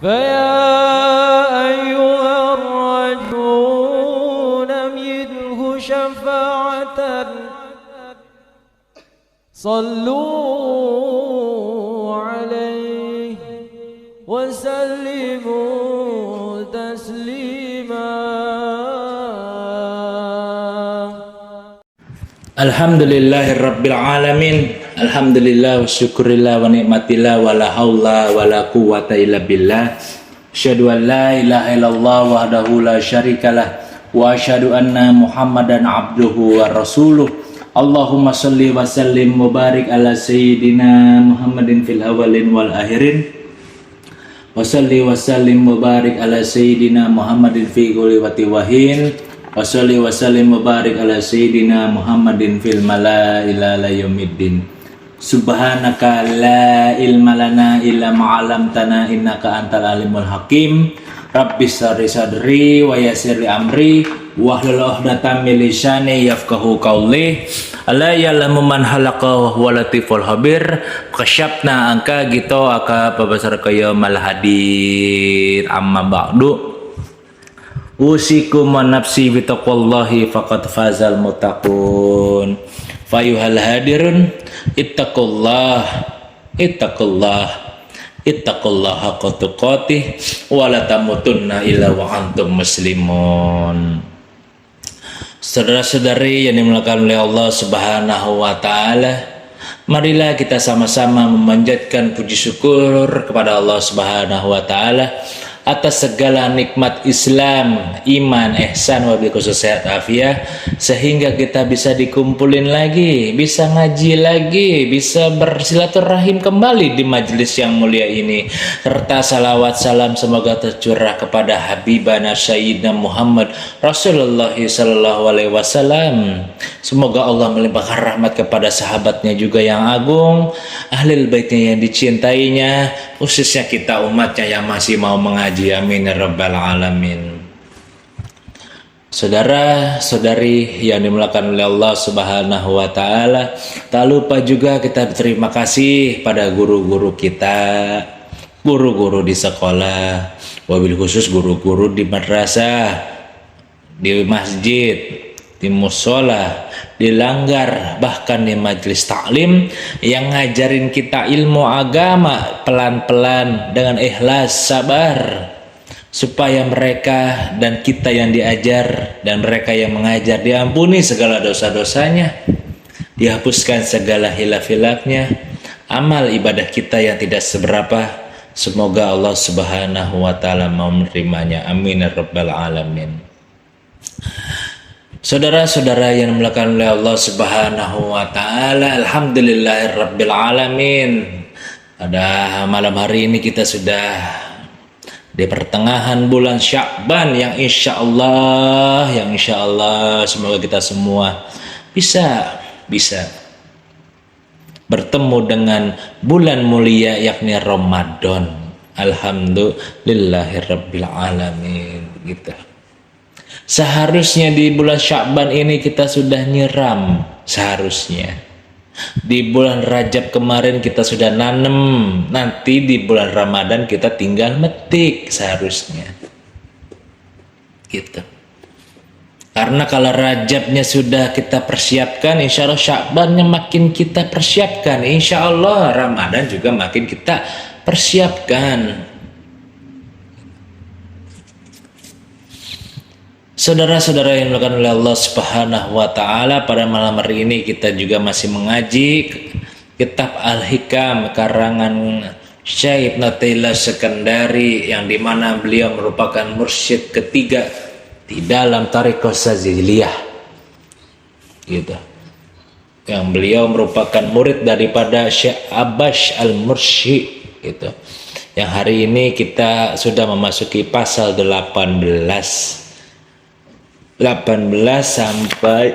فيا أيها الرجل منه شفاعة صلوا عليه وسلموا تسليما. Alhamdulillahirabbil alamin. Alhamdulillah wa syukurillah wa ni'matillah wa la haula wa la quwwata illa billah. Asyhadu an la ilaha illallah wahdahu la syarikalah wa asyhadu anna Muhammadan abduhu wa rasuluh. Allahumma shalli wa sallim wa barik ala sayyidina Muhammadin fil awwalin wal akhirin. Wa shalli wa sallim wa barik ala sayyidina Muhammadin fi kulli waqtin wa hin. Wa sholli wa sallim wa barik ala sayyidina Muhammadin fil malaila la yaumiddin. Subhanaka la ilma lana illa ma 'allamtana innaka antal alimul hakim. Rabbi shrah sadri wa yassir li amri wahlul 'uqdatam min lisani yafqahu qawli. Ala ya'lamu man khalaqa wa latiful khabir. Kasyafna angka gitu aka pabasar kaya mal hadir amma ba'du. Usikum wa nafsi bitaqwallahi faqad fazal muttaqun. Fayuhal hadirun ittaqullah haqqa tuqatih wa la tamutunna illa wa antum muslimun. Saudara-saudari yang dimuliakan oleh Allah Subhanahu wa taala, marilah kita sama-sama memanjatkan puji syukur kepada Allah Subhanahu wa taala atas segala nikmat Islam, iman, ihsan, wabil khusus sehat afiat, sehingga kita bisa dikumpulin lagi, bisa ngaji lagi, bisa bersilaturahim kembali di majelis yang mulia ini, serta salawat salam semoga tercurah kepada Habibana Sayyidina Muhammad Rasulullah sallallahu alaihi wasallam. Semoga Allah melimpahkan rahmat kepada sahabatnya juga yang agung, ahlul baitnya yang dicintainya, khususnya kita umatnya yang masih mau mengaji. Amin ya rabbal alamin. Saudara-saudari yang dimuliakan oleh Allah Subhanahu wa taala, tak lupa juga kita berterima kasih pada guru-guru kita, guru-guru di sekolah, wabil khusus guru-guru di madrasah, di masjid, di musola, di langgar, bahkan di majelis taklim yang ngajarin kita ilmu agama pelan-pelan dengan ikhlas, sabar, supaya mereka dan kita yang diajar dan mereka yang mengajar diampuni segala dosa-dosanya, dihapuskan segala hilaf-hilafnya, amal ibadah kita yang tidak seberapa, semoga Allah Subhanahu wa taala mau menerimanya. Amin ya rabbal alamin. Saudara-saudara yang dimuliakan oleh Allah Subhanahu wa taala, alhamdulillahirabbil alamin. Pada malam hari ini kita sudah di pertengahan bulan Sya'ban yang insya Allah semoga kita semua bisa bertemu dengan bulan mulia yakni Ramadan. Alhamdulillahirabbil alamin gitu. Seharusnya di bulan Sya'ban ini kita sudah nyiram, seharusnya. Di bulan Rajab kemarin kita sudah nanem, nanti di bulan Ramadan kita tinggal metik seharusnya. Gitu. Karena kalau Rajabnya sudah kita persiapkan, insya Allah Sya'bannya makin kita persiapkan. Insya Allah Ramadan juga makin kita persiapkan. Saudara-saudara yang dimuliakan oleh Allah Subhanahu wa taala, pada malam hari ini kita juga masih mengaji kitab Al-Hikam karangan Syekh Ibnu Taimiyah Sekandari, yang dimana beliau merupakan mursyid ketiga di dalam Thariqah Saziliyah gitu. Yang beliau merupakan murid daripada Syekh Abbas Al-Mursyid gitu. Yang hari ini kita sudah memasuki pasal 18 sampai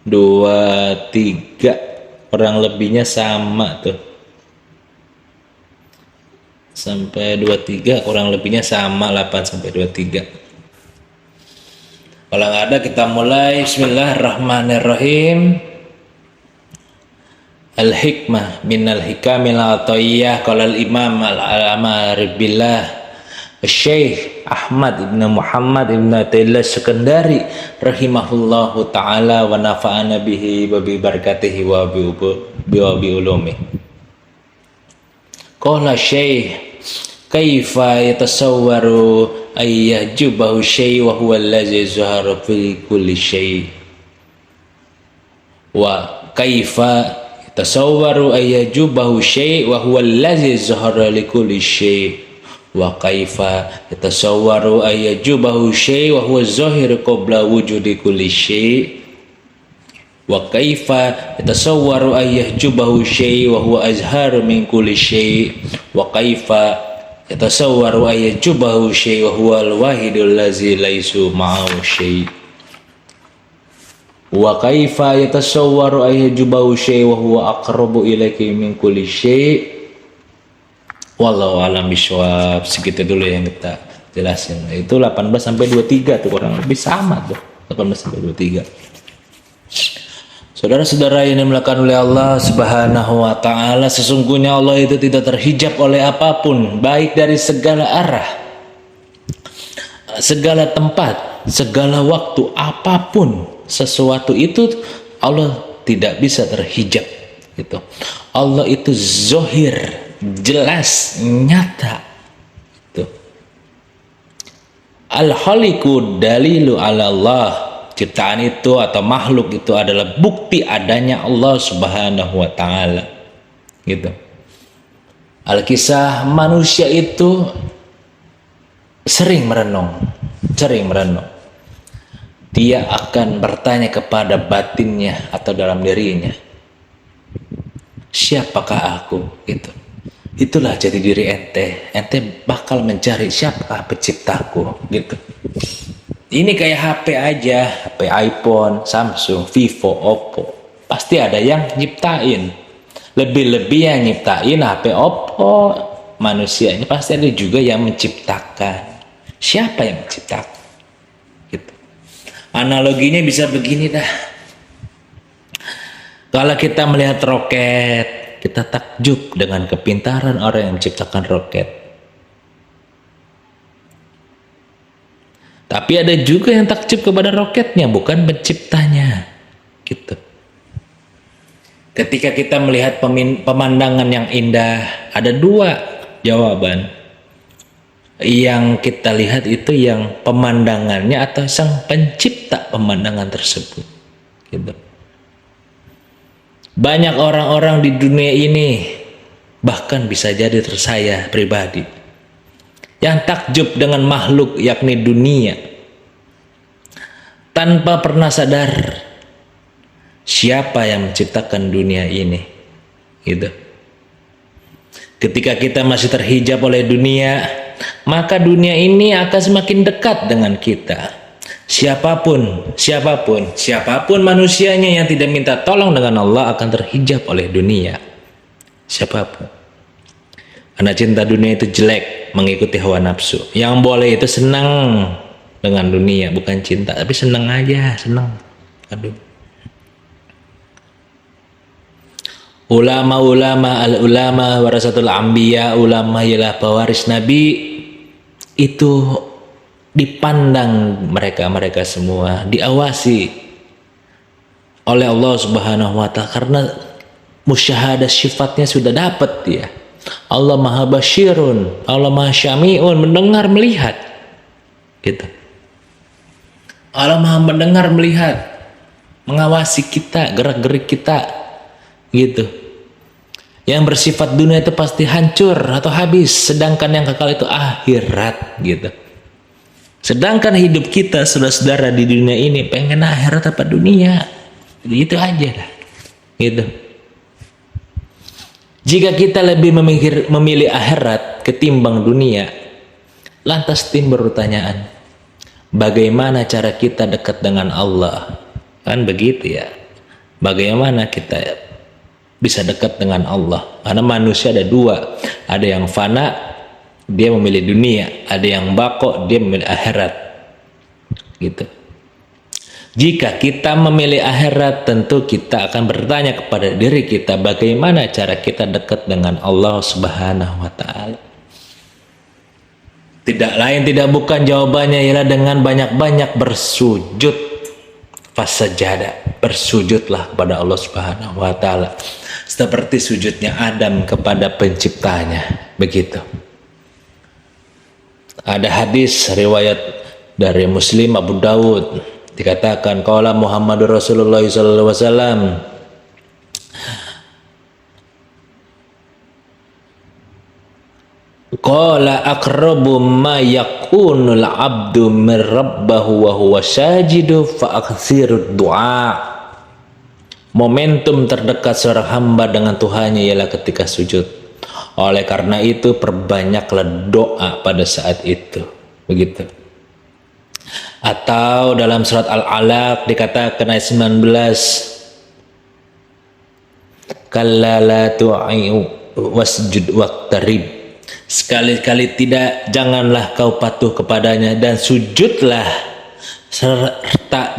23, kurang lebihnya sama tuh, sampai 23 kurang lebihnya sama, 8 sampai 23. Kalau nggak ada kita mulai. Bismillahirrahmanirrahim. Al-hikmah minal hikamil atawiyah qala al-imam al-alama Ribillah Syekh Ahmad ibn Muhammad ibn Athaillah Sekandari rahimahullahu ta'ala wa nafa'ana bihi wa bi barakatihi wa bi ulumi. Qala Syekh kaifa yatasawwaru ayyahjubahu syai' wa huwa allazi zahara fi kulli syai' wa kaifa tasawwaru ayyajubahu syai' wa huwa allazi zahara li kulli syai' wa kaifa tasawwaru ayyajubahu syai' wa huwa zahir qabla wujudi kulli syai' wa kaifa tasawwaru ayyahjubahu syai' wa huwa azharu min kulli syai' wa kaifa tasawwaru ayyahjubahu syai' wa huwa al-wahidul ladzi laisu ma'ahu syai' wa kaifa yatasawwaru ayyajubahu syai' wa huwa aqrabu ilaiki min kulli syai' wallahu alam bisawab. Segitu dulu yang kita jelasin. Itu 18 sampai 23 tuh kurang lebih sama tuh. 18 sampai 23. Saudara-saudara yang dimuliakan oleh Allah Subhanahu wa taala, sesungguhnya Allah itu tidak terhijab oleh apapun, baik dari segala arah, segala tempat, segala waktu, apapun. Sesuatu itu Allah tidak bisa terhijab gitu. Allah itu zohir, jelas, nyata gitu. Al-khaliqu dalilu ala Allah. Ciptaan itu atau makhluk itu adalah bukti adanya Allah Subhanahu wa taala gitu. Al-kisah manusia itu sering merenung. Dia akan bertanya kepada batinnya atau dalam dirinya, siapakah aku? Gitu. Itulah jati diri ente. Ente bakal mencari siapakah penciptaku gitu. Ini kayak HP aja, HP iPhone, Samsung, Vivo, Oppo. Pasti ada yang nyiptain. Lebih-lebih yang nyiptain HP Oppo, manusianya pasti ada juga yang menciptakan. Siapa yang menciptakan? Analoginya bisa begini dah. Kalau kita melihat roket, kita takjub dengan kepintaran orang yang menciptakan roket. Tapi ada juga yang takjub kepada roketnya, bukan penciptanya. Gitu. Ketika kita melihat pemandangan yang indah, ada dua jawaban. Yang kita lihat itu yang pemandangannya atau sang pencipta pemandangan tersebut gitu. Banyak orang-orang di dunia ini, bahkan bisa jadi saya pribadi, yang takjub dengan makhluk yakni dunia, tanpa pernah sadar siapa yang menciptakan dunia ini gitu. Ketika kita masih terhijab oleh dunia, maka dunia ini akan semakin dekat dengan kita. Siapapun manusianya yang tidak minta tolong dengan Allah akan terhijab oleh dunia. Siapapun. Karena cinta dunia itu jelek, mengikuti hawa nafsu. Yang boleh itu senang dengan dunia, bukan cinta, tapi senang aja, senang. Aduh. Ulama warasatul anbiya, ulama ialah pewaris nabi. Itu dipandang mereka semua, diawasi oleh Allah Subhanahu wa taala karena musyahadah sifatnya sudah dapat dia. Allah Maha Basyirun, Allah Maha Syami'un, mendengar melihat. Gitu. Allah Maha mendengar melihat, mengawasi kita, gerak-gerik kita. Gitu. Yang bersifat dunia itu pasti hancur atau habis, sedangkan yang kekal itu akhirat gitu. Sedangkan hidup kita saudara-saudara di dunia ini pengen akhirat apa dunia, gitu aja lah gitu. Jika kita lebih memilih akhirat ketimbang dunia, lantas timbul pertanyaan, bagaimana cara kita dekat dengan Allah? Kan begitu ya. Bagaimana kita bisa dekat dengan Allah? Karena manusia ada dua, ada yang fana, dia memilih dunia, ada yang bako, dia memilih akhirat gitu. Jika kita memilih akhirat, tentu kita akan bertanya kepada diri kita bagaimana cara kita dekat dengan Allah Subhanahu wa taala. Tidak lain tidak bukan jawabannya ialah dengan banyak-banyak bersujud. Fasajada, bersujudlah kepada Allah Subhanahu wa taala seperti sujudnya Adam kepada penciptanya. Begitu. Ada hadis riwayat dari Muslim, Abu Dawud, dikatakan qala Muhammadur Rasulullah sallallahu alaihi wasallam, qala aqrabu ma yakunul abdu min rabbahu wa huwa sajidu fa aktsirud du'a. Momentum terdekat seorang hamba dengan Tuhannya ialah ketika sujud. Oleh karena itu perbanyaklah doa pada saat itu. Begitu. Atau dalam surat Al-Alaq dikatakan ayat 19, kalla la tu'i'u wasjud waqtarib. Sekali-kali tidak, janganlah kau patuh kepadanya dan sujudlah serta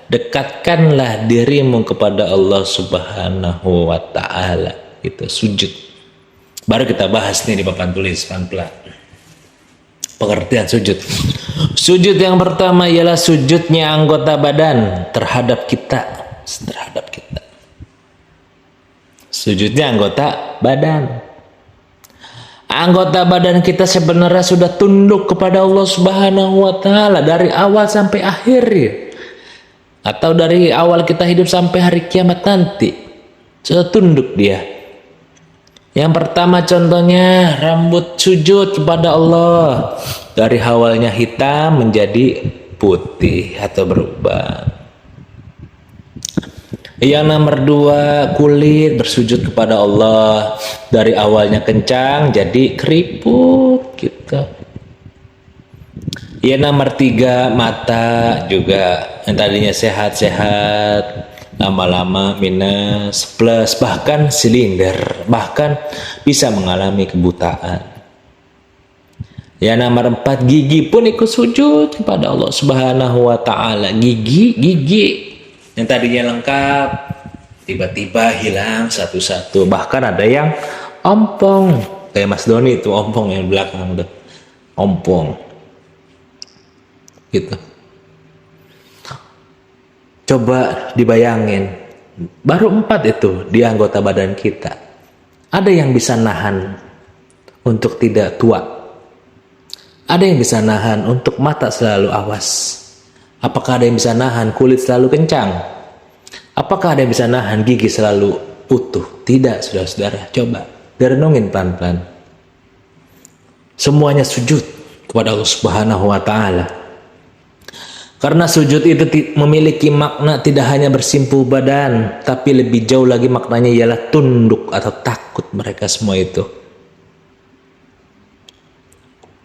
dekatkanlah dirimu kepada Allah Subhanahu wa taala. Itu sujud. Baru kita bahas nih di papan tulis pelan-pelan. Pengertian sujud. Sujud yang pertama ialah sujudnya anggota badan terhadap kita. Sujudnya anggota badan. Anggota badan kita sebenarnya sudah tunduk kepada Allah Subhanahu wa taala dari awal sampai akhir. Atau dari awal kita hidup sampai hari kiamat nanti. Sudah tunduk dia. Yang pertama contohnya rambut sujud kepada Allah. Dari awalnya hitam menjadi putih atau berubah. Yang nomor 2, kulit bersujud kepada Allah. Dari awalnya kencang jadi keriput gitu. Yang nomor 3, mata juga. Yang tadinya sehat-sehat, lama-lama minus, plus, bahkan silinder, bahkan bisa mengalami kebutaan. Yang nomor 4, gigi pun ikut sujud kepada Allah Subhanahu wa taala. Gigi yang tadinya lengkap tiba-tiba hilang satu-satu, bahkan ada yang ompong kayak Mas Doni itu, ompong yang belakang udah ompong gitu. Coba dibayangin, baru 4 itu di anggota badan kita. Ada yang bisa nahan untuk tidak tua. Ada yang bisa nahan untuk mata selalu awas. Apakah ada yang bisa nahan kulit selalu kencang? Apakah ada yang bisa nahan gigi selalu utuh? Tidak, saudara-saudara. Coba direnungin pelan-pelan. Semuanya sujud kepada Allah Subhanahu wa taala. Karena sujud itu memiliki makna tidak hanya bersimpuh badan, tapi lebih jauh lagi maknanya ialah tunduk atau takut mereka semua itu.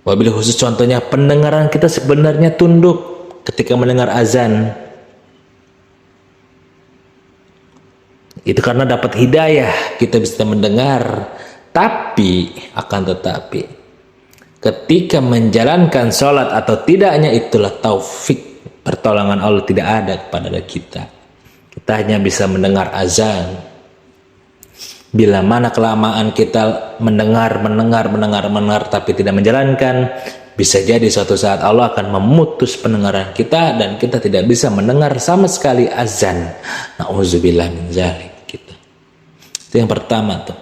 Wabil khusus contohnya pendengaran kita sebenarnya tunduk ketika mendengar azan. Itu karena dapat hidayah kita bisa mendengar, tapi akan tetapi ketika menjalankan sholat atau tidaknya itulah taufik. Pertolongan Allah tidak ada kepada kita. Kita hanya bisa mendengar azan. Bila mana kelamaan kita mendengar tapi tidak menjalankan, bisa jadi suatu saat Allah akan memutus pendengaran kita dan kita tidak bisa mendengar sama sekali azan. Nauzubillah min dzalik gitu. Itu yang pertama tuh.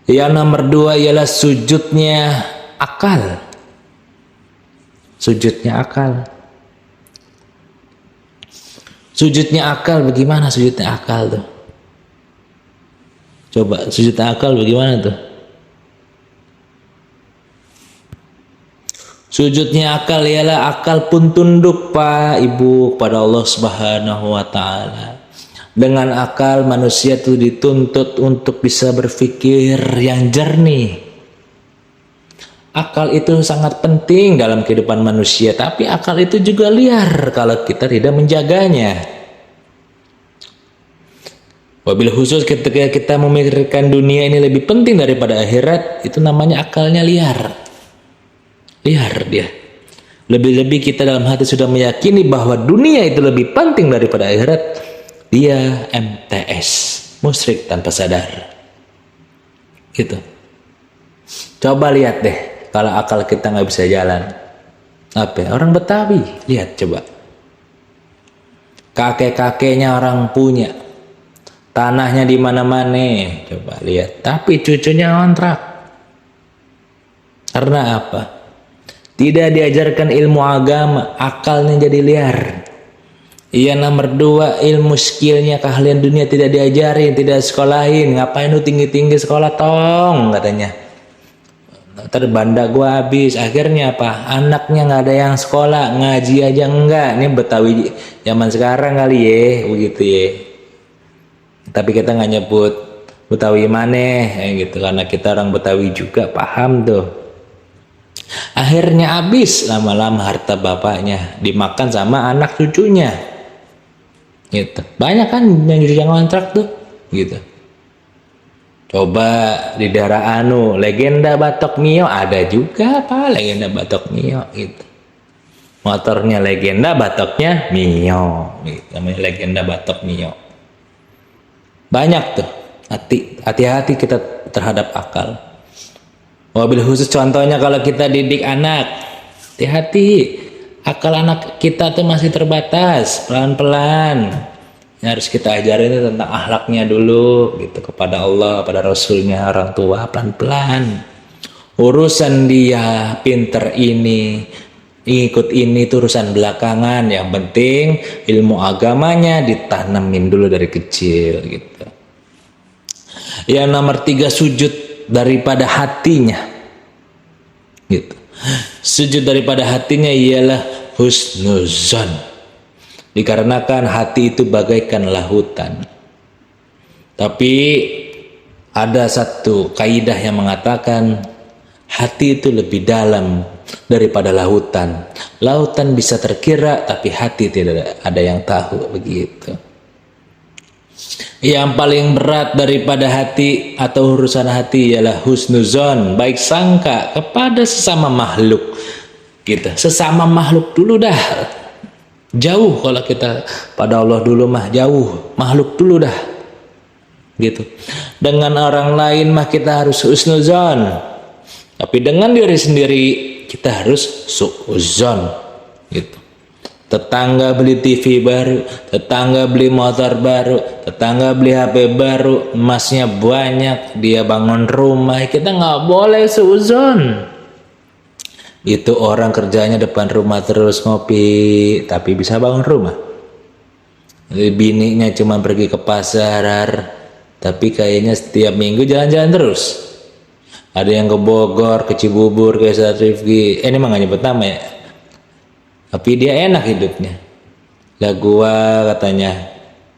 Yang nomor 2 ialah sujudnya akal. Sujudnya akal. Sujudnya akal bagaimana sujudnya akal tuh? Coba sujudnya akal bagaimana tuh? Sujudnya akal ialah akal pun tunduk Pak Ibu kepada Allah Subhanahu wa taala. Dengan akal manusia itu dituntut untuk bisa berpikir yang jernih. Akal itu sangat penting dalam kehidupan manusia, tapi akal itu juga liar kalau kita tidak menjaganya. Wabil khusus ketika kita memikirkan dunia ini lebih penting daripada akhirat, itu namanya akalnya liar. Liar dia. Lebih-lebih kita dalam hati sudah meyakini bahwa dunia itu lebih penting daripada akhirat, dia MTS, musyrik tanpa sadar. Gitu. Coba lihat deh, kalau akal kita nggak bisa jalan. Apa? Orang Betawi, lihat coba. Kakek-kakeknya orang punya, tanahnya di mana-mana, coba lihat. Tapi cucunya kontrak. Karena apa? Tidak diajarkan ilmu agama, akalnya jadi liar. Iya, nomor 2, ilmu skillnya, keahlian dunia tidak diajarin, tidak sekolahin. Ngapain lu tinggi-tinggi sekolah tong, katanya. Ntar banda gua habis. Akhirnya apa? Anaknya nggak ada yang sekolah, ngaji aja enggak. Ini Betawi zaman sekarang kali ya, begitu ya. Tapi kita nggak nyebut Betawi mana, gitu, karena kita orang Betawi juga, paham tuh. Akhirnya habis lama-lama harta bapaknya dimakan sama anak cucunya, gitu. Banyak kan yang jadi kontrak tuh, gitu. Coba di daerah legenda Batok Mio ada juga, apa legenda Batok Mio, gitu. Motornya legenda, batoknya Mio, gitu. Namanya legenda Batok Mio. Banyak tuh. Hati-hati kita terhadap akal. Wabil khusus contohnya kalau kita didik anak, hati-hati, akal anak kita tuh masih terbatas, pelan-pelan. Harus kita ajarin itu tentang akhlaknya dulu, gitu, kepada Allah, pada Rasulnya, orang tua, pelan-pelan. Urusan dia pinter ini, ikut ini itu urusan belakangan. Yang penting ilmu agamanya ditanamin dulu dari kecil, gitu. Yang nomor 3, sujud daripada hatinya, gitu. Sujud daripada hatinya ialah husnuzon, dikarenakan hati itu bagaikan lautan. Tapi ada satu kaidah yang mengatakan hati itu lebih dalam daripada lautan. Lautan bisa terkira tapi hati tidak ada yang tahu, begitu. Yang paling berat daripada hati atau urusan hati ialah husnuzon, baik sangka kepada sesama makhluk, gitu. Sesama makhluk dulu dah, jauh. Kalau kita pada Allah dulu mah jauh, makhluk dulu dah, gitu. Dengan orang lain mah kita harus husnuzon, tapi dengan diri sendiri kita harus suuzon, gitu. Tetangga beli TV baru, tetangga beli motor baru, tetangga beli HP baru, emasnya banyak, dia bangun rumah, kita nggak boleh suuzon. Itu orang kerjanya depan rumah terus ngopi, tapi bisa bangun rumah. Bininya cuma pergi ke pasar, tapi kayaknya setiap minggu jalan-jalan terus. Ada yang ke Bogor, ke Cibubur, ke Ustadz Rifki. Ini mah nggak nyebut nama ya. Tapi dia enak hidupnya. Lah gua katanya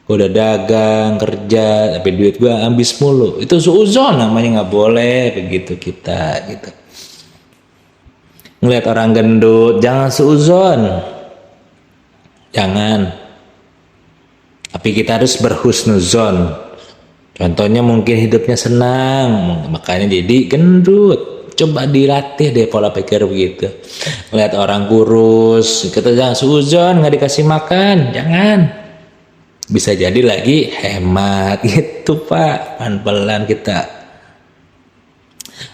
udah dagang, kerja, tapi duit gua habis mulu. Itu suuzon namanya, nggak boleh begitu kita, gitu. Ngeliat orang gendut, jangan suuzon. Jangan. Tapi kita harus berhusnuzon. Contohnya mungkin hidupnya senang, makanya jadi gendut. Coba dilatih deh pola pikir begitu. Lihat orang kurus, kita jangan suuzon, nggak dikasih makan, jangan. Bisa jadi lagi hemat, gitu Pak. Pelan-pelan kita.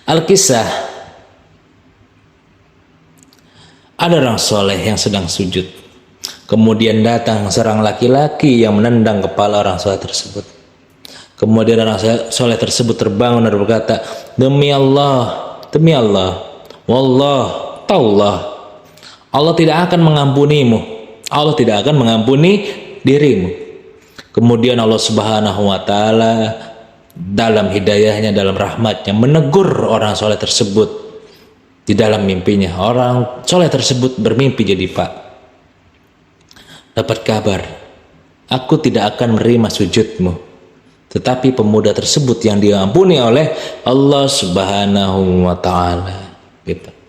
Al-Kisah, ada orang soleh yang sedang sujud. Kemudian datang seorang laki-laki yang menendang kepala orang soleh tersebut. Kemudian orang soleh tersebut terbangun dan berkata, demi Allah, wallah, taullah, Allah tidak akan mengampunimu, Allah tidak akan mengampuni dirimu. Kemudian Allah Subhanahu wa Ta'ala dalam hidayahnya, dalam rahmatnya menegur orang soleh tersebut di dalam mimpinya. Orang soleh tersebut bermimpi, jadi Pak, dapat kabar, aku tidak akan menerima sujudmu, tetapi pemuda tersebut yang diampuni oleh Allah Subhanahu wa Ta'ala, gitu.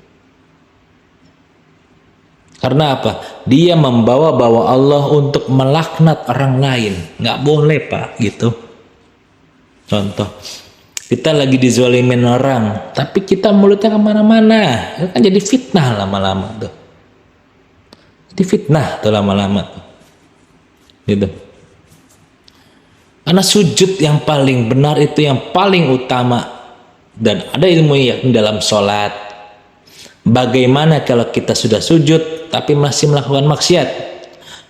Karena apa? Dia membawa-bawa Allah untuk melaknat orang lain. Nggak boleh Pak, gitu. Contoh, kita lagi dizolimin orang, tapi kita mulutnya kemana-mana, itu kan jadi fitnah lama-lama tuh. difitnah tuh lama-lama gitu. Karena sujud yang paling benar itu yang paling utama, dan ada ilmu yang dalam sholat. Bagaimana kalau kita sudah sujud tapi masih melakukan maksiat?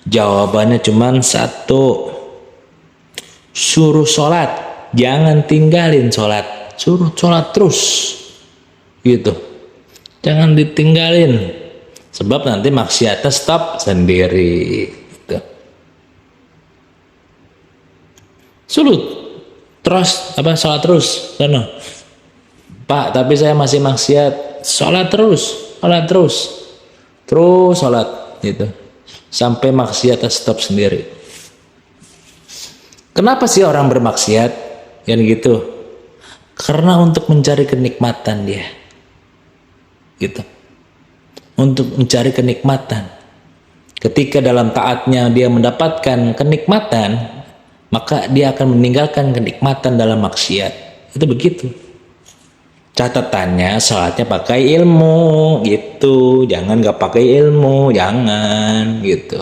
Jawabannya cuma satu, suruh sholat, jangan tinggalin sholat, suruh sholat terus gitu, jangan ditinggalin, sebab nanti maksiatnya stop sendiri gitu. Suruh terus sholat terus sana. Pak, tapi saya masih maksiat. Sholat terus sholat gitu, sampai maksiatnya stop sendiri. Kenapa sih orang bermaksiat yang gitu? Karena untuk mencari kenikmatan dia gitu, untuk mencari kenikmatan. Ketika dalam taatnya dia mendapatkan kenikmatan, maka dia akan meninggalkan kenikmatan dalam maksiat. Itu begitu. Catatannya sholatnya pakai ilmu gitu, jangan gak pakai ilmu, jangan gitu.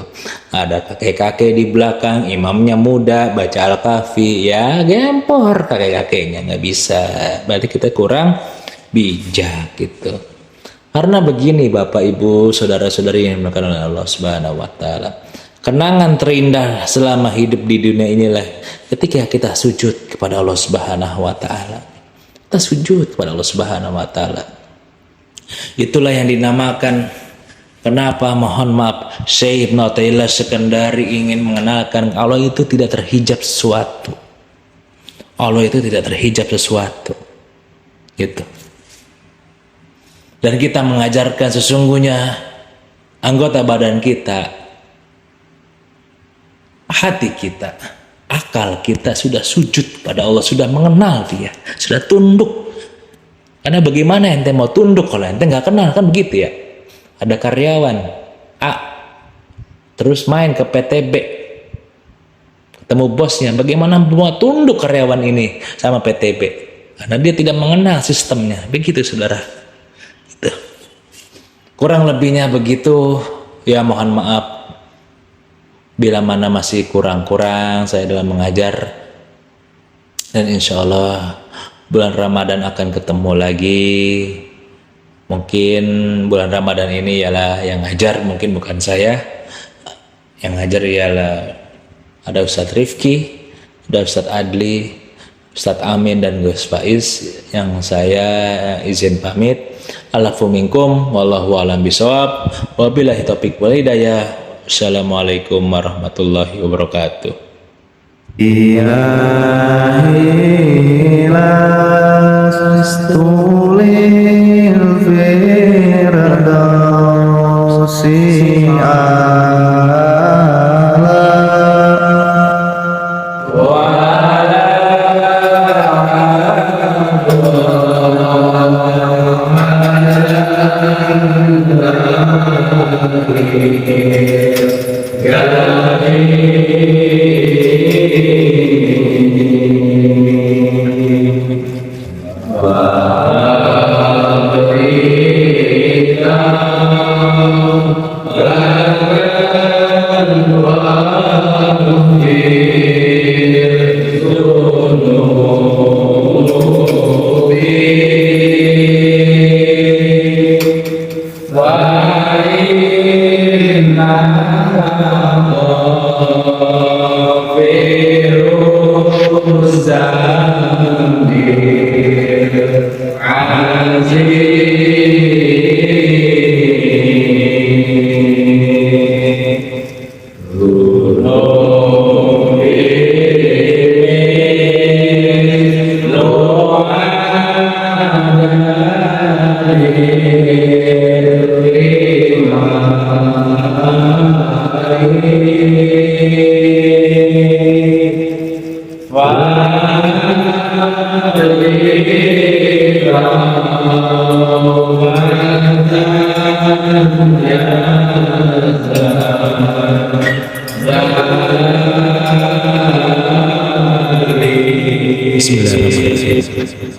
Ada kakek-kakek di belakang, imamnya muda, baca Al-Kahfi, ya gempor kakek-kakeknya, nggak bisa. Berarti kita kurang bijak gitu. Karena begini Bapak Ibu saudara-saudari yang dimuliakan oleh Allah Subhanahu wa taala, kenangan terindah selama hidup di dunia inilah ketika kita sujud kepada Allah Subhanahu wa taala. Kita sujud kepada Allah Subhanahu wa taala. Itulah yang dinamakan, kenapa mohon maaf Syekh Ibnu Athaillah Sekandari ingin mengenalkan Allah itu tidak terhijab sesuatu. Allah itu tidak terhijab sesuatu. Gitu. Dan kita mengajarkan sesungguhnya anggota badan kita, hati kita, akal kita sudah sujud pada Allah, sudah mengenal dia, sudah tunduk. Karena bagaimana ente mau tunduk kalau ente nggak kenal, kan begitu ya. Ada karyawan A terus main ke PTB, ketemu bosnya, bagaimana mau tunduk karyawan ini sama PTB? Karena dia tidak mengenal sistemnya. Begitu saudara. Gitu. Kurang lebihnya begitu. Ya mohon maaf bila mana masih kurang-kurang saya dalam mengajar, dan insya Allah bulan Ramadan akan ketemu lagi. Mungkin bulan Ramadan ini ialah yang ngajar mungkin bukan saya, yang ngajar ialah ada Ustadz Rifki, ada Ustadz Adli, Ustadz Amin dan Gus Faiz. Yang saya izin pamit. Alafu minkum wallahu alam bisawab, wabillahi taufiq wal hidayah. Assalamualaikum warahmatullahi wabarakatuh. Ilahi lastulil firdausi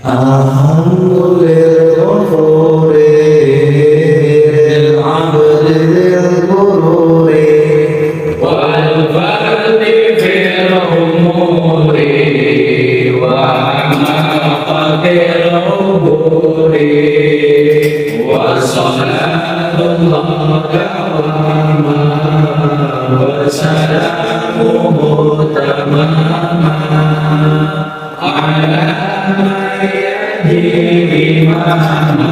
Alhamdulillah القبور وصلاة الله دواما وسلامه تماما على من يهدي إماما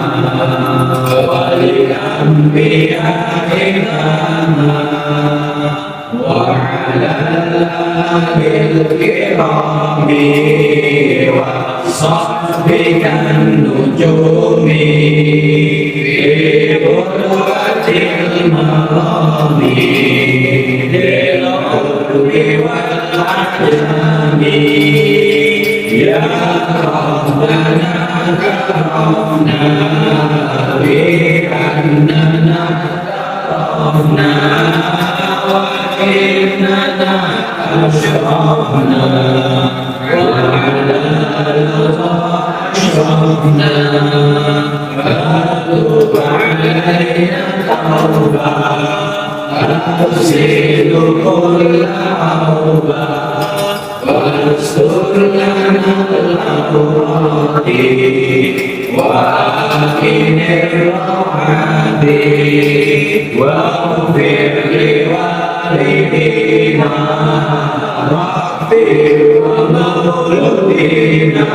وللأنبياء إماما وعلى الآل الكرام والصحب كالنجوم في غرة المرام للعلو والأحلام يا ربنا كرمنا بأننا اعترفنا وإننا أشرفنا وعلى أشرفنا فتب علينا توبة أغسل كل عوبة واستر لنا الأمراض وآكن الرعد واغفر لوالدينا واغفر ومولودينا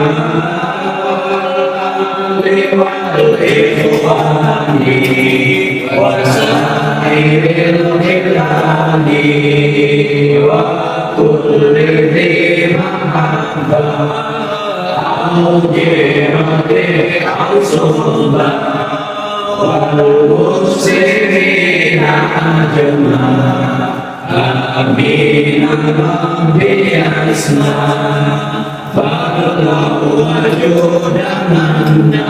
والإخوان وسائر الخلان وكل ذي محبة أو جهة أو صحبة والمسلمين أجمعين آمين ربي أسمع فضلا وجودا منا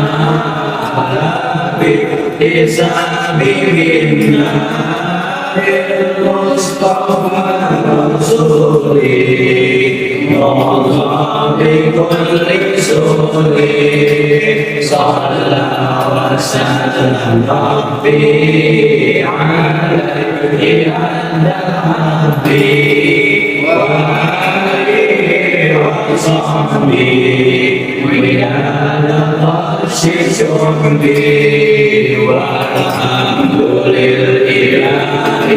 على باكتساب منا المصطفى رسولي وضع بكل سوري صلى وسلم ربي عليه عند ربي وآله وصحبه ولاد العرش شعبي والحمد لله في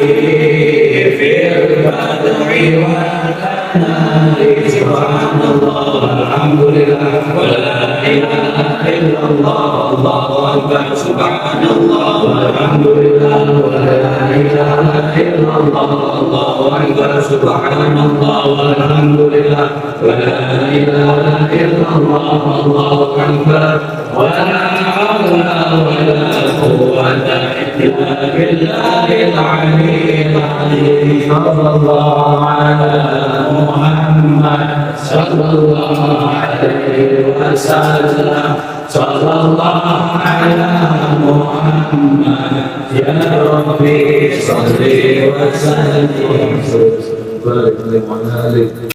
البدع والكمال سبحان الله والحمد لله ولا إله إلا الله الله أكبر سبحان الله والحمد لله ولا إله إلا الله الله أكبر سبحان الله والحمد لله ولا إله إلا الله الله أكبر ولا حول ولا قوة إلا بالله العلي العظيم صلى الله على محمد صلى الله عليه وسلم صلى الله على محمد يا ربي صل وسلم